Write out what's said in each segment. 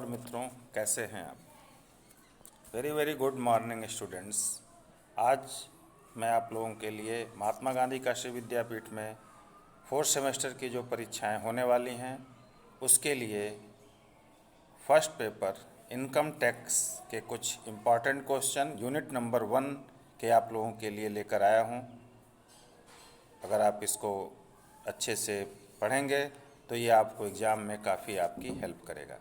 और मित्रों, कैसे हैं आप? Very very good morning students. आज मैं आप लोगों के लिए महात्मा गांधी कृषि विद्यापीठ में 4th सेमेस्टर की जो परीक्षाएं होने वाली हैं उसके लिए फर्स्ट पेपर इनकम टैक्स के कुछ इम्पॉर्टेंट क्वेश्चन यूनिट नंबर 1 के आप लोगों के लिए लेकर आया हूं। अगर आप इसको अच्छे से पढ़ेंगे तो ये आपको एग्ज़ाम में काफ़ी आपकी हेल्प करेगा।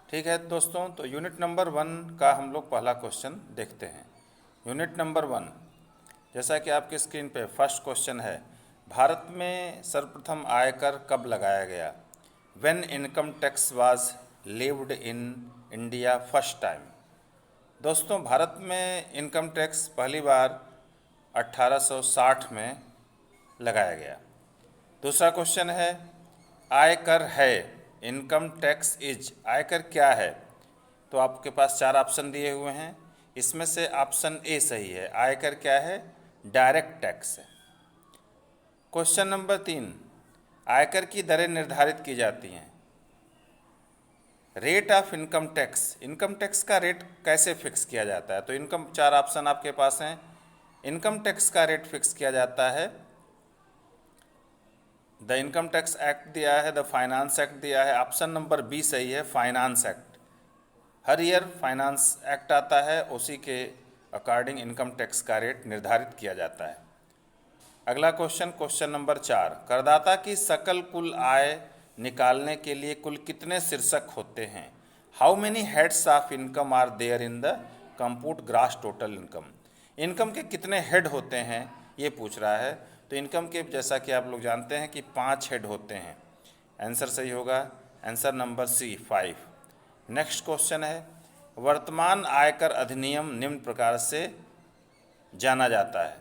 ठीक है दोस्तों, तो यूनिट नंबर 1 का हम लोग पहला क्वेश्चन देखते हैं। यूनिट नंबर 1, जैसा कि आपकी स्क्रीन पे फर्स्ट क्वेश्चन है, भारत में सर्वप्रथम आयकर कब लगाया गया? When income tax was levied in India first time. दोस्तों, भारत में इनकम टैक्स पहली बार 1860 में लगाया गया। दूसरा क्वेश्चन है, आयकर है, इनकम टैक्स इज, आयकर क्या है? तो आपके पास 4 ऑप्शन दिए हुए हैं, इसमें से ऑप्शन ए सही है। आयकर क्या है? डायरेक्ट टैक्स है। क्वेश्चन नंबर 3, आयकर की दरें निर्धारित की जाती हैं। Rate of income tax, income tax का रेट कैसे फिक्स किया जाता है? तो इनकम 4 ऑप्शन आपके पास हैं। इनकम टैक्स का रेट फिक्स किया जाता है, द इनकम टैक्स एक्ट दिया है, द फाइनेंस एक्ट दिया है। ऑप्शन नंबर बी सही है, फाइनेंस एक्ट। हर ईयर फाइनेंस एक्ट आता है, उसी के अकॉर्डिंग इनकम टैक्स का रेट निर्धारित किया जाता है। अगला क्वेश्चन, क्वेश्चन नंबर 4, करदाता की सकल कुल आय निकालने के लिए कुल कितने शीर्षक होते हैं? How many heads of income are there in the compute gross total income. Income के कितने हेड होते हैं ये पूछ रहा है। तो इनकम के जैसा कि आप लोग जानते हैं कि 5 हेड होते हैं। आंसर सही होगा, answer number C 5। Next question है, वर्तमान आयकर अधिनियम निम्न प्रकार से जाना जाता है।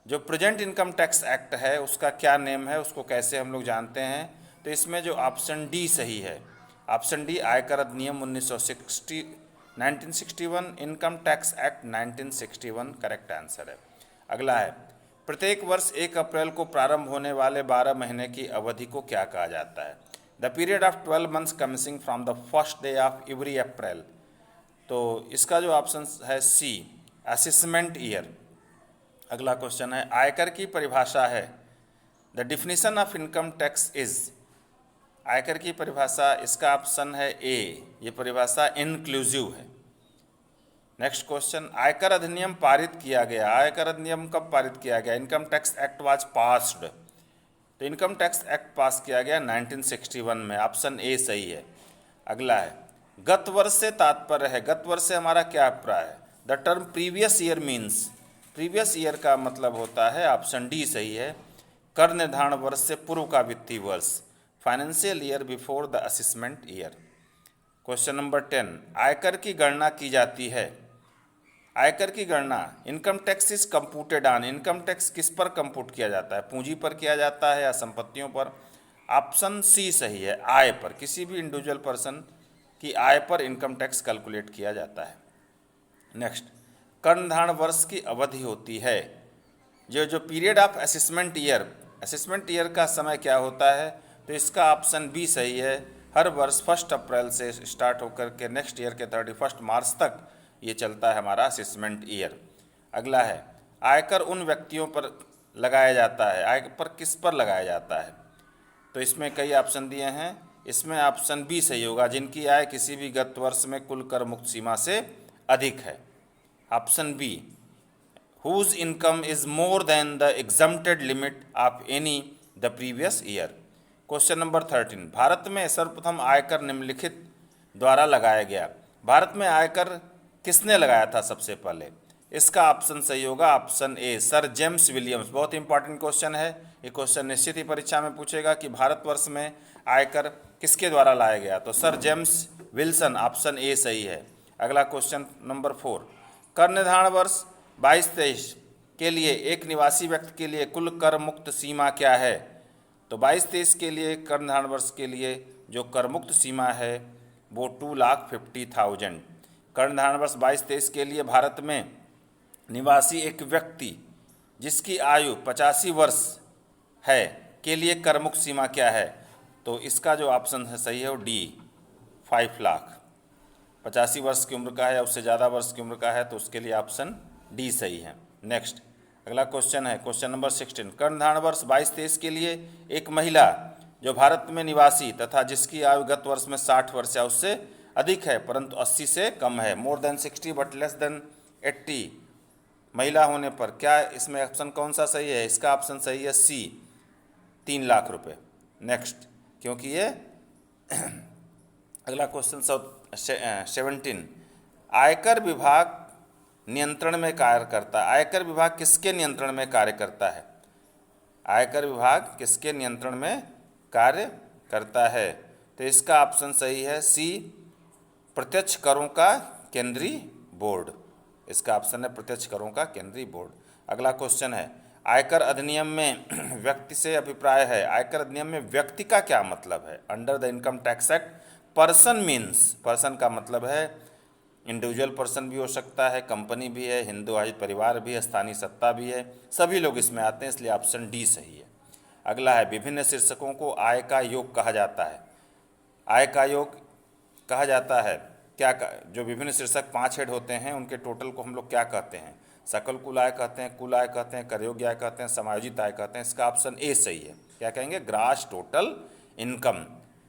जो प्रेजेंट इनकम टैक्स एक्ट है उसका क्या नेम है, उसको कैसे हम लोग जानते हैं? तो इसमें जो ऑप्शन डी सही है, ऑप्शन डी, आयकर अधिनियम 1961, income tax act 1961 correct answer है। अगला है, प्रत्येक वर्ष 1 अप्रैल को प्रारंभ होने वाले 12 महीने की अवधि को क्या कहा जाता है? The period of 12 months coming from the first day of every April. तो इसका जो ऑप्शन है सी, असेसमेंट ईयर। अगला क्वेश्चन है, आयकर की परिभाषा है, the definition of income tax is. आयकर की परिभाषा, इसका ऑप्शन है ए, ये परिभाषा इंक्लूसिव है। नेक्स्ट क्वेश्चन, आयकर अधिनियम पारित किया गया। आयकर अधिनियम कब पारित किया गया? Income tax act was passed. तो इनकम टैक्स एक्ट पास किया गया 1961 में, ऑप्शन ए सही है। अगला है, गत वर्ष से तात्पर्य है, गत वर्ष से हमारा क्या अभिप्राय है? The term previous year means, previous year का मतलब होता है, ऑप्शन डी सही है, कर निर्धारण वर्ष से पूर्व का वित्तीय वर्ष, financial year before the assessment year. Question number 10, आयकर की गणना की जाती है। आयकर की गणना, income tax is computed on, income tax किस पर कंप्यूट किया जाता है? पूंजी पर किया जाता है या संपत्तियों पर? ऑप्शन सी सही है, आय पर, किसी भी इंडिविजुअल पर्सन की आय पर इनकम टैक्स कैलकुलेट किया जाता है। नेक्स्ट, कर निर्धारण वर्ष की अवधि होती है, जो period of assessment year, assessment year का समय क्या होता है? तो इसका ऑप्शन बी सही है, हर वर्ष 1 अप्रैल से स्टार्ट होकर के नेक्स्ट ईयर के 31 मार्च तक ये चलता है हमारा असेसमेंट ईयर। अगला है, आयकर उन व्यक्तियों पर लगाया जाता है, आयकर किस पर लगाया जाता है? तो इसमें कई ऑप्शन दिए हैं, इसमें ऑप्शन बी सही होगा, जिनकी आय किसी भी गत वर्ष में कुल कर मुक्त सीमा से अधिक है। Option B, whose income is more than the exempted limit of any the previous year. Question number 13, Bharat में सर्वप्रथम आयकर निम्नलिखित द्वारा लगाया गया। भारत में आयकर किसने लगाया था सबसे पहले? इसका ऑप्शन सही होगा, option A, sir James Williams. बहुत इंपॉर्टेंट क्वेश्चन है, ये क्वेश्चन निश्चित ही परीक्षा में पूछेगा कि भारतवर्ष में आयकर किसके द्वारा लाया गया? तो sir James Wilson, option A सही है। अगला क्वेश्चन नंबर 4, कर निर्धारण वर्ष 22-23 के लिए एक निवासी व्यक्ति के लिए कुल कर मुक्त सीमा क्या है? तो 22-23 के लिए कर निर्धारण वर्ष के लिए जो कर मुक्त सीमा है वो 2,50,000। कर निर्धारण वर्ष 22-23 के लिए भारत में निवासी एक व्यक्ति जिसकी आयु 85 वर्ष है के लिए कर मुक्त सीमा क्या है? तो इसका जो ऑप्शन है सही है वो डी, 5 लाख। 85 वर्ष की उम्र का है या उससे ज़्यादा वर्ष की उम्र का है तो उसके लिए ऑप्शन डी सही है। नेक्स्ट अगला क्वेश्चन है क्वेश्चन नंबर 16। कर्णधार वर्ष 22-23 के लिए एक महिला जो भारत में निवासी तथा जिसकी आयु गत वर्ष में 60 वर्ष या उससे अधिक है परंतु 80 से कम है, more than 60 but less than 80 महिला होने पर, क्या इसमें ऑप्शन कौन सा सही है? इसका ऑप्शन सही है सी, 3 लाख रुपए। नेक्स्ट क्योंकि ये अगला क्वेश्चन 17। आयकर विभाग नियंत्रण में कार्य करता है। आयकर विभाग किसके नियंत्रण में कार्य करता है? आयकर विभाग किसके नियंत्रण में कार्य करता है? तो इसका ऑप्शन सही है सी, प्रत्यक्ष करों का केंद्रीय बोर्ड। इसका ऑप्शन है प्रत्यक्ष करों का केंद्रीय बोर्ड। अगला क्वेश्चन है आयकर अधिनियम में व्यक्ति से अभिप्राय है। आयकर अधिनियम में व्यक्ति का क्या मतलब है? Under the income tax act person means, person का मतलब है इंडिविजुअल पर्सन भी हो सकता है, कंपनी भी है, हिंदू आयोजित परिवार भी है, स्थानीय सत्ता भी है, सभी लोग इसमें आते हैं, इसलिए ऑप्शन डी सही है। अगला है विभिन्न शीर्षकों को आय का योग कहा जाता है। आय का योग कहा जाता है क्या जो विभिन्न शीर्षक 5 हेड होते हैं उनके टोटल को हम लोग क्या कहते हैं? सकल कुल आय कहते हैं, कुल आय कहते हैं, करयोग्य आय कहते हैं, समायोजित आय कहते हैं। इसका ऑप्शन ए सही है। क्या कहेंगे? Grass total income.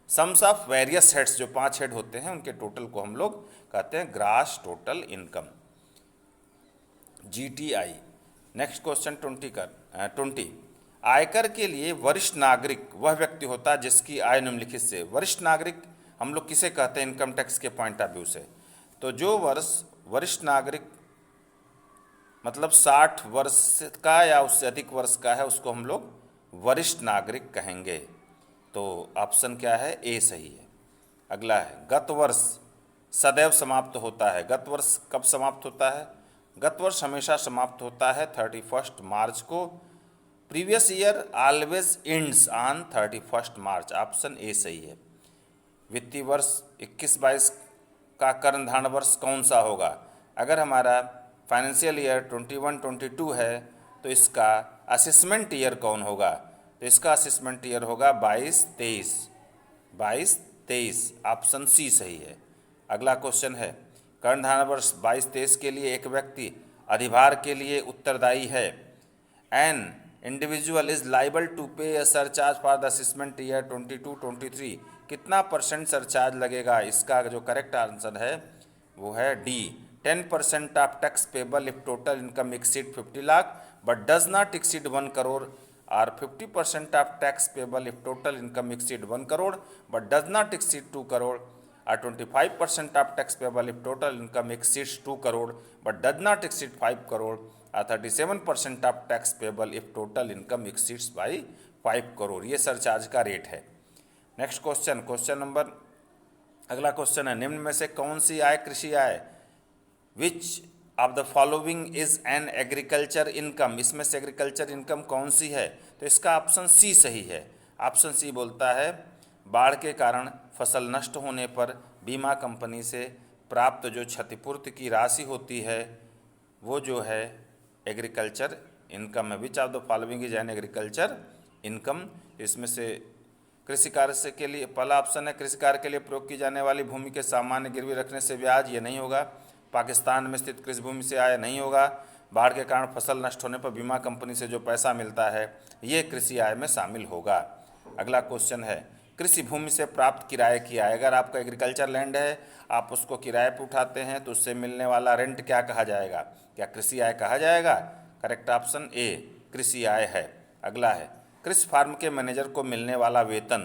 Sums of various heads, जो 5 हेड होते हैं उनके टोटल को हम लोग कहते हैं grass total income, GTI। Next question 20। आयकर के लिए वरिष्ठ नागरिक वह व्यक्ति होता है जिसकी आय निम्नलिखित से। वरिष्ठ नागरिक हम लोग किसे कहते हैं इनकम टैक्स के पॉइंट ऑफ व्यू से? तो जो वरिष्ठ नागरिक मतलब 60 वर्ष का या उससे अधिक वर्ष का है उसको हम लोग वरिष्ठ नागरिक कहेंगे। तो ऑप्शन क्या है? ए सही है। अगला है गत वर्ष सदैव समाप्त होता है। गत वर्ष कब समाप्त होता है? गत वर्ष हमेशा समाप्त होता है 31 मार्च को। Previous year always ends on 31 March. Option A सही है। वित्तीय वर्ष 21-22 का कर्णधार वर्ष कौन सा होगा? अगर हमारा फाइनेंशियल ईयर 21-22 है तो इसका असेसमेंट ईयर कौन होगा? तो इसका असेसमेंट ईयर होगा 22-23। 22-23 ऑप्शन सी सही है। अगला क्वेश्चन है कर्णधार वर्ष 22-23 के लिए एक व्यक्ति अधिभार के लिए उत्तरदायी है। An individual is liable to pay a surcharge for the assessment year 22-23। कितना % सरचार्ज लगेगा? इसका जो करेक्ट आंसर है वो है D, 10% of tax payable if total income exceed 50 lakh but does not exceed 1 crore, और 50% of tax payable if total income exceed 1 crore but does not exceed 2 crore, और 25% of tax payable if total income exceeds 2 crore but does not exceed 5 crore, और 37% of tax payable if total income exceeds by 5 crore. ये surcharge का rate है। Next question number अगला question है निम्न में से कौन सी आय कृषि आय? Which of the following is an agriculture income. इसमें से एग्रीकल्चर इनकम कौन सी है? तो इसका ऑप्शन सी सही है। ऑप्शन सी बोलता है बाढ़ के कारण फसल नष्ट होने पर बीमा कंपनी से प्राप्त जो क्षतिपूर्ति की राशि होती है वो जो है एग्रीकल्चर इनकम है। विच of the following is an agriculture income. इसमें से कृषि कार्य से के लिए पहला ऑप्शन है कृषि कार्य के लिए प्रयोग की जाने वाली भूमि के सामान्य गिरवी रखने से ब्याज, ये नहीं होगा। पाकिस्तान में स्थित कृषि भूमि से आय नहीं होगा। बाढ़ के कारण फसल नष्ट होने पर बीमा कंपनी से जो पैसा मिलता है ये कृषि आय में शामिल होगा। अगला क्वेश्चन है कृषि भूमि से प्राप्त किराए की आय। अगर आपका एग्रीकल्चर लैंड है आप उसको किराए पर उठाते हैं तो उससे मिलने वाला रेंट क्या कहा जाएगा? क्या कृषि आय कहा जाएगा? करेक्ट ऑप्शन ए कृषि आय है। अगला है कृषि फार्म के मैनेजर को मिलने वाला वेतन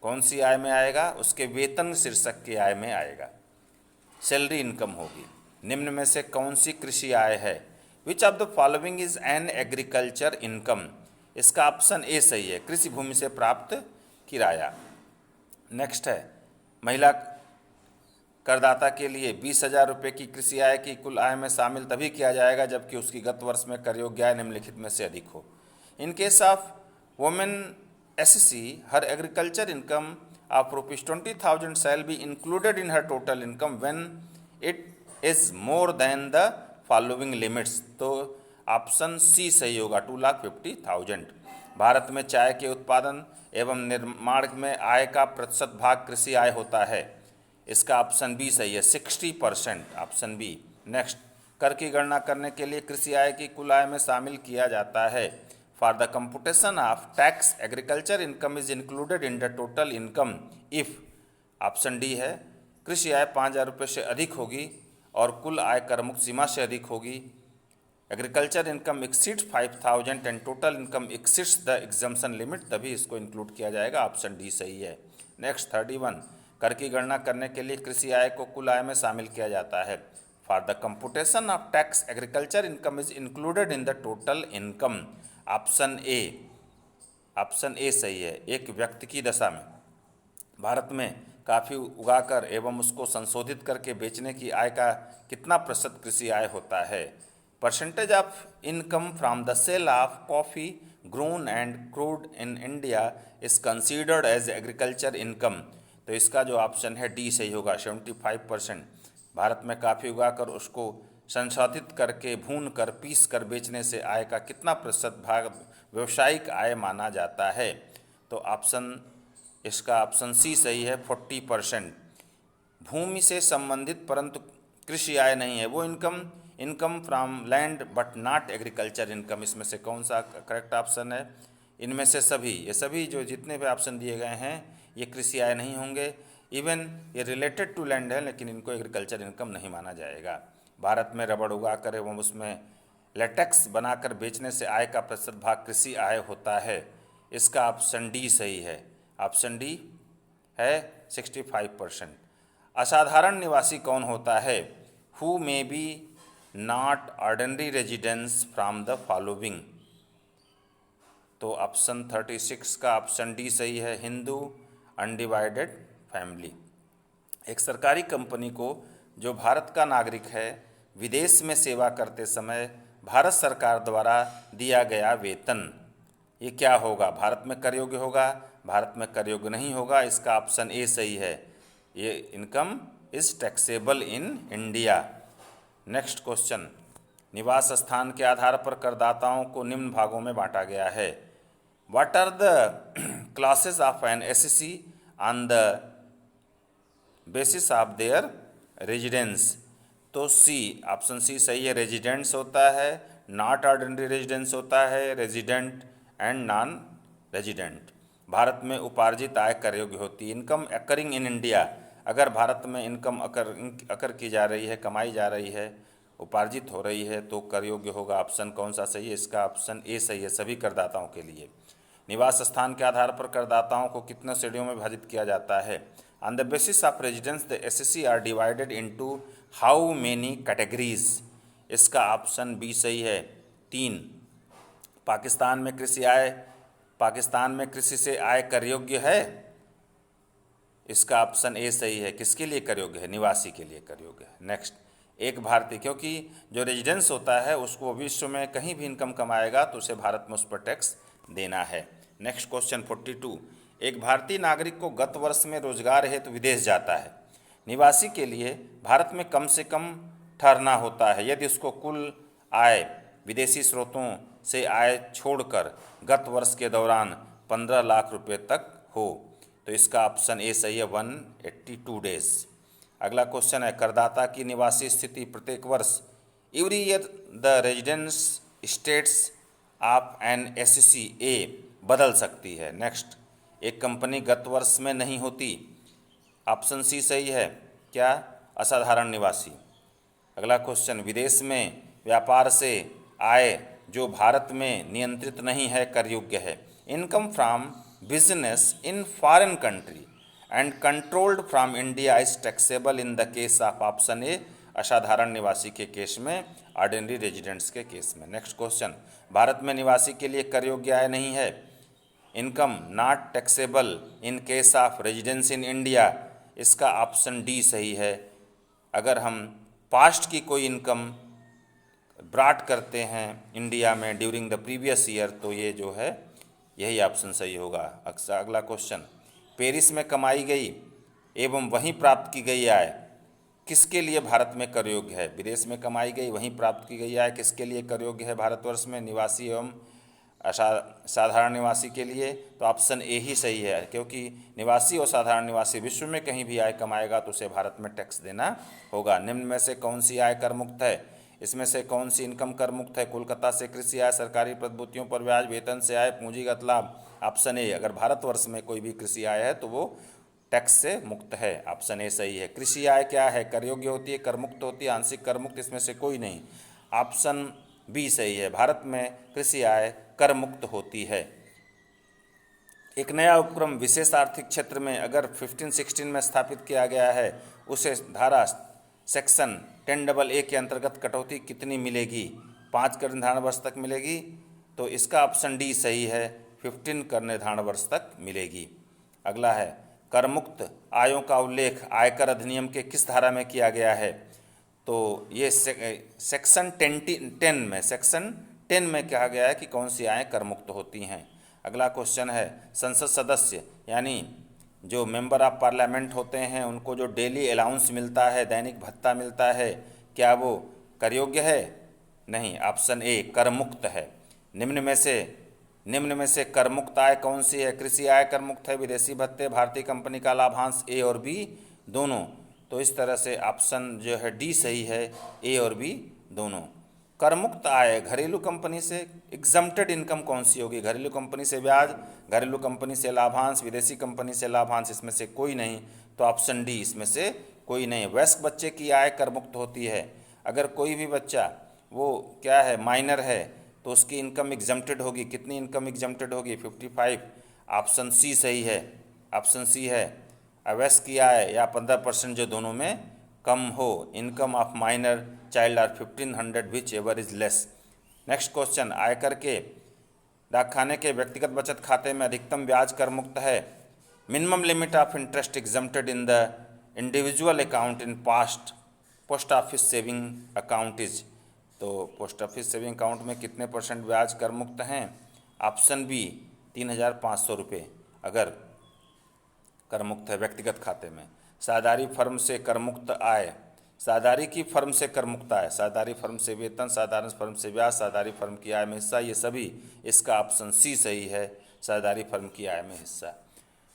कौन सी आय में आएगा? उसके वेतन शीर्षक की आय में आएगा, सैलरी इनकम होगी। निम्न में से कौन सी कृषि आय है? विच of the following is an agriculture income. इसका ऑप्शन ए सही है, कृषि भूमि से प्राप्त किराया। नेक्स्ट है महिला करदाता के लिए 20,000 रुपये की कृषि आय की कुल आय में शामिल तभी किया जाएगा जबकि उसकी गत वर्ष में कर योग्य आय निम्नलिखित में से अधिक हो। In case of women SC, her agriculture income of ₹20,000 shall be included in her total income when it is more than the following limits। तो ऑप्शन सी सही होगा, 2,50,000। भारत में चाय के उत्पादन एवं निर्माण में आय का प्रतिशत भाग कृषि आय होता है। इसका ऑप्शन बी सही है, 60%, ऑप्शन बी। नेक्स्ट, कर की गणना करने के लिए कृषि आय की कुल आय में शामिल किया जाता है। For the computation of tax agriculture income is included in the total income if, option D है, कृषि आय 5,000 रुपये से अधिक होगी और कुल आय कर मुक्त सीमा से अधिक होगी, agriculture income exceeds 5,000 and total income exceeds the exemption limit, तभी इसको इंक्लूड किया जाएगा, ऑप्शन डी सही है। नेक्स्ट 31, कर की गणना करने के लिए कृषि आय को कुल आय में शामिल किया जाता है। For the computation of tax agriculture income is included in the total income, option A, option A सही है। एक व्यक्ति की दशा में भारत में काफ़ी उगाकर एवं उसको संशोधित करके बेचने की आय का कितना प्रतिशत कृषि आय होता है? Percentage of income from the sale of coffee grown and crude in India is considered as agriculture income, तो इसका जो ऑप्शन है डी सही होगा, 75%। भारत में काफ़ी उगाकर उसको संशोधित करके भून कर पीस कर बेचने से आय का कितना प्रतिशत भाग व्यावसायिक आय माना जाता है? तो ऑप्शन, इसका ऑप्शन सी सही है, 40%। भूमि से संबंधित परंतु कृषि आय नहीं है वो income from land but not agriculture income, इसमें से कौन सा करेक्ट ऑप्शन है? इनमें से सभी, ये सभी जो जितने भी ऑप्शन दिए गए हैं ये कृषि आय नहीं होंगे। इवन ये रिलेटेड टू लैंड है लेकिन इनको एग्रीकल्चर इनकम नहीं माना जाएगा। भारत में रबड़ उगाकर एवं उसमें लेटेक्स बनाकर बेचने से आय का प्रतिशत भाग कृषि आय होता है, इसका ऑप्शन डी सही है, ऑप्शन डी है 65%। असाधारण निवासी कौन होता है? Who may be not ordinary residence from the following, तो ऑप्शन 36 का ऑप्शन डी सही है, हिंदू अनडिवाइडेड फैमिली। एक सरकारी कंपनी को जो भारत का नागरिक है विदेश में सेवा करते समय भारत सरकार द्वारा दिया गया वेतन, ये क्या होगा? भारत में कर योग्य होगा, भारत में कर योग्य नहीं होगा, इसका ऑप्शन ए सही है, ये income is taxable in India. Next question, निवास स्थान के आधार पर करदाताओं को निम्न भागों में बांटा गया है। What are the classes of an assessee on the basis of their residence, तो सी, ऑप्शन सी सही है, रेजिडेंट्स होता है, नॉट ऑर्डिनरी रेजिडेंस होता है, resident and non resident. Bharat में उपार्जित आय कर योग्य होती है। इनकम अकरिंग इन इंडिया, अगर भारत में इनकम अकर की जा रही है, कमाई जा रही है, उपार्जित हो रही है तो कर योग्य होगा। ऑप्शन कौन सा सही है? इसका ऑप्शन ए सही है सभी करदाताओं के लिए। निवास स्थान के आधार पर करदाताओं को कितने श्रेणियों में विभाजित किया जाता है? On the basis of residence the assessee are divided into how many categories, इसका ऑप्शन बी सही है, 3। पाकिस्तान में कृषि से आय कर योग्य है, इसका ऑप्शन ए सही है। किसके लिए कर योग्य है? निवासी के लिए कर योग्य है। नेक्स्ट, एक भारतीय, क्योंकि जो रेजिडेंस होता है उसको विश्व में कहीं भी इनकम कमाएगा तो उसे भारत में उस पर टैक्स देना है। नेक्स्ट क्वेश्चन 42, एक भारतीय नागरिक को गत वर्ष में रोजगार हेतु विदेश जाता है। निवासी के लिए भारत में कम से कम ठहरना होता है यदि उसको कुल आय विदेशी स्रोतों से आय छोड़कर गत वर्ष के दौरान 15 लाख रुपए तक हो, तो इसका ऑप्शन ए सही है, 182 डेज। अगला क्वेश्चन है, करदाता की निवासी स्थिति प्रत्येक वर्ष every year the residence status of an assessee ए बदल सकती है। नेक्स्ट, एक कंपनी गत वर्ष में नहीं होती, ऑप्शन सी सही है, क्या? असाधारण निवासी। अगला क्वेश्चन, विदेश में व्यापार से आय जो भारत में नियंत्रित नहीं है कर योग्य है। Income from business in foreign country and controlled from India is taxable in the case of, option A असाधारण निवासी के केस में, ऑर्डिनरी रेजिडेंट्स के केस में। नेक्स्ट क्वेश्चन, भारत में निवासी के लिए कर योग्य आय नहीं है, income not taxable in case of residence in India, इसका ऑप्शन डी सही है। अगर हम पास्ट की कोई इनकम ब्रॉट करते हैं इंडिया में ड्यूरिंग द प्रीवियस ईयर तो ये जो है यही ऑप्शन सही होगा। अगला क्वेश्चन, पेरिस में कमाई गई एवं वहीं प्राप्त की गई आय किसके लिए भारत में कर योग्य है? विदेश में कमाई गई वहीं प्राप्त की गई आय किसके लिए कर योग्य है? भारतवर्ष में निवासी एवं साधारण निवासी के लिए तो ऑप्शन ए ही सही है, क्योंकि निवासी और साधारण निवासी विश्व में कहीं भी आय कमाएगा तो उसे भारत में टैक्स देना होगा। निम्न में से कौन सी आय कर मुक्त है? इसमें से कौन सी इनकम कर मुक्त है? कोलकाता से कृषि आय, सरकारी प्रतिभूतियों पर ब्याज, वेतन से आय, पूंजीगत लाभ। ऑप्शन ए, अगर भारतवर्ष में कोई भी कृषि आय है तो वो टैक्स से मुक्त है। ऑप्शन ए सही है। कृषि आय क्या है? कर योग्य होती है, कर मुक्त होती है, आंशिक कर मुक्त, इसमें से कोई नहीं। ऑप्शन बी सही है, भारत में कृषि आय कर मुक्त होती है। एक नया उपक्रम विशेष आर्थिक क्षेत्र में अगर 1516 में स्थापित किया गया है, उसे धारा सेक्शन 10AA के अंतर्गत कटौती कितनी मिलेगी? 5 कर निर्धारण वर्ष तक मिलेगी। तो इसका ऑप्शन डी सही है, 15 कर निर्धारण वर्ष तक मिलेगी। अगला है, कर मुक्त आयों का उल्लेख आयकर अधिनियम के किस धारा में किया गया है? तो ये सेक्शन 10 में कहा गया है कि कौन सी आयें कर मुक्त होती हैं। अगला क्वेश्चन है, संसद सदस्य यानी जो मेंबर ऑफ पार्लियामेंट होते हैं उनको जो डेली अलाउंस मिलता है, दैनिक भत्ता मिलता है, क्या वो कर योग्य है? नहीं, ऑप्शन ए कर मुक्त है। निम्न में से कर मुक्त आय कौन सी है? कृषि आय कर मुक्त है, विदेशी भत्ते, भारतीय कंपनी का लाभांश, ए और बी दोनों। तो इस तरह से ऑप्शन जो है डी सही है, ए और बी दोनों। कर मुक्त आय घरेलू कंपनी से एग्जम्प्टेड इनकम कौन सी होगी? घरेलू कंपनी से ब्याज, घरेलू कंपनी से लाभांश, विदेशी कंपनी से लाभांश, इसमें से कोई नहीं। तो ऑप्शन डी इसमें से कोई नहीं। वयस्क बच्चे की आय कर मुक्त होती है। अगर कोई भी बच्चा वो क्या है, माइनर है, तो उसकी इनकम एग्जम्प्टेड होगी। कितनी इनकम एग्जम्प्टेड होगी? 55। ऑप्शन सी सही है, ऑप्शन सी है। अवयस्क की आय या 15% जो दोनों में कम हो, income of minor child or 1500 whichever is less. Next question, आयकर के डाकखाने के व्यक्तिगत बचत खाते में अधिकतम ब्याज कर मुक्त है। Minimum limit of interest exempted in the individual account in post office saving account is. तो पोस्ट ऑफिस सेविंग अकाउंट में कितने % ब्याज कर मुक्त हैं? ऑप्शन बी 3500 रुपये अगर कर मुक्त है व्यक्तिगत खाते में। साझेदारी फर्म से कर मुक्त आय, साझेदारी की फर्म से कर मुक्त आय, साझेदारी फर्म से वेतन, साझेदारी फर्म से ब्याज, साझेदारी फर्म की आय में हिस्सा, ये सभी इसका ऑप्शन सी सही है, साझेदारी फर्म की आय में हिस्सा।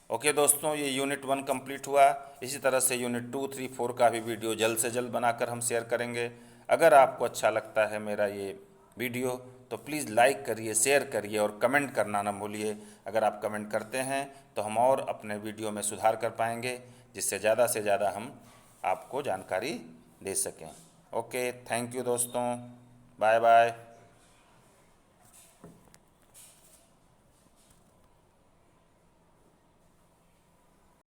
ओके दोस्तों, ये यूनिट 1 कंप्लीट हुआ। इसी तरह से यूनिट 2, 3, 4 का भी वीडियो जल्द से जल्द बनाकर हम शेयर करेंगे। अगर आपको अच्छा लगता है मेरा ये वीडियो तो प्लीज़ लाइक करिए, शेयर करिए और कमेंट करना ना भूलिए। अगर आप कमेंट करते हैं तो हम और अपने वीडियो में सुधार कर पाएंगे, जिससे ज़्यादा से ज़्यादा हम आपको जानकारी दे सकें। ओके, थैंक यू दोस्तों, बाय बाय।